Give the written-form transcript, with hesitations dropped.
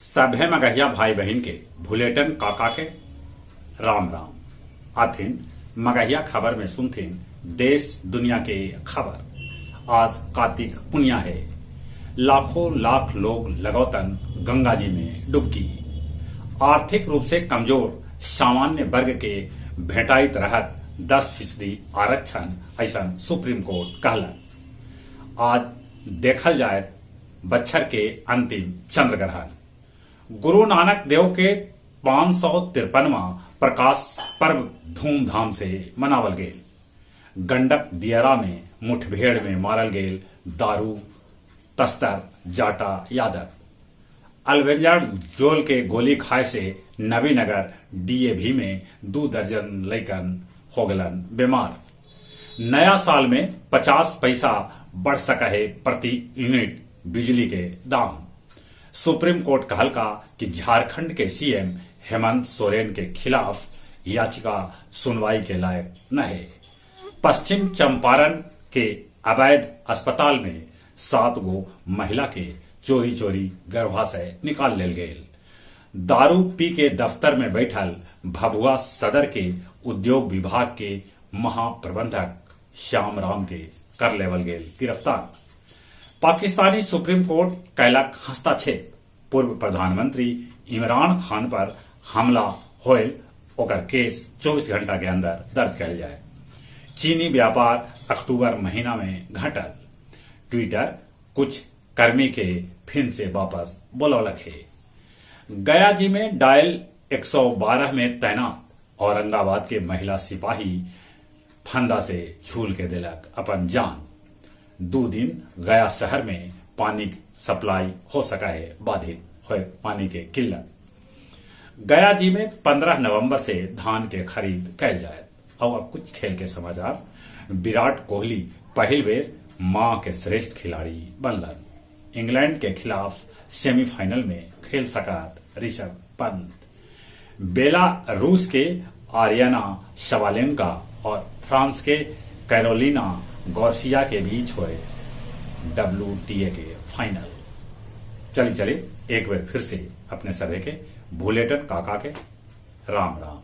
सभे मगहिया भाई बहन के भुलेटन काका के राम राम। आथिन मगहिया खबर में सुनथिन देश दुनिया के खबर। आज कार्तिक पुनिया है, लाखों लाख लोग लगौतन गंगा जी में डुबकी। आर्थिक रूप से कमजोर सामान्य वर्ग के भेटाइत रहत 10% आरक्षण ऐसा सुप्रीम कोर्ट कहलन। आज देखल जाए बच्छर के अंतिम चंद्र ग्रहण। गुरु नानक देव के 553वां प्रकाश पर्व धूमधाम से मनावल गेल। गंडक दियारा में मुठभेड़ में मारल गेल दारू तस्कर जाटा यादव। अलवेंजर जोल के गोली खाए से नबीनगर डीएवी में 2 दर्जन लइकन हो गलन बीमार। नया साल में 50 पैसा बढ़ सका है प्रति यूनिट बिजली के दाम। सुप्रीम कोर्ट कहलका कि झारखंड के सीएम हेमंत सोरेन के खिलाफ याचिका सुनवाई के लायक न है। पश्चिम चंपारण के अवैध अस्पताल में 7 गो महिला के चोरी चोरी गर्भाशय निकाल लेल गेल। दारू पी के दफ्तर में बैठल भभुआ सदर के उद्योग विभाग के महाप्रबंधक श्याम राम के कर लेवल गेल गिरफ्तार। पाकिस्तानी सुप्रीम कोर्ट कैलक हस्तक्षेप। पूर्व प्रधानमंत्री इमरान खान पर हमला होयल ओकर केस 24 घंटा के अंदर दर्ज कल जाए। चीनी व्यापार अक्टूबर महीना में घटल। ट्विटर कुछ कर्मी के फिर से वापस बुलौलक है। गया जी में डायल 112 में तैनात औरंगाबाद के महिला सिपाही फंदा से झूल के दिलक अपन जान। 2 दिन गया शहर में पानी सप्लाई हो सका है बाधित हुए पानी के किल्लत। गया जी में 15 नवंबर से धान के खरीद कैल जाए। अब कुछ खेल के समाचार। विराट कोहली पहल बेर मां के श्रेष्ठ खिलाड़ी बनलन। इंग्लैंड के खिलाफ सेमीफाइनल में खेल सकत ऋषभ पंत। बेला रूस के आर्याना शबालेंका और फ्रांस के कैरोलिना गार्सिया के बीच हुए WTA के फाइनल। चलिए एक बार फिर से अपने सभी के भुलेटन काका के राम राम।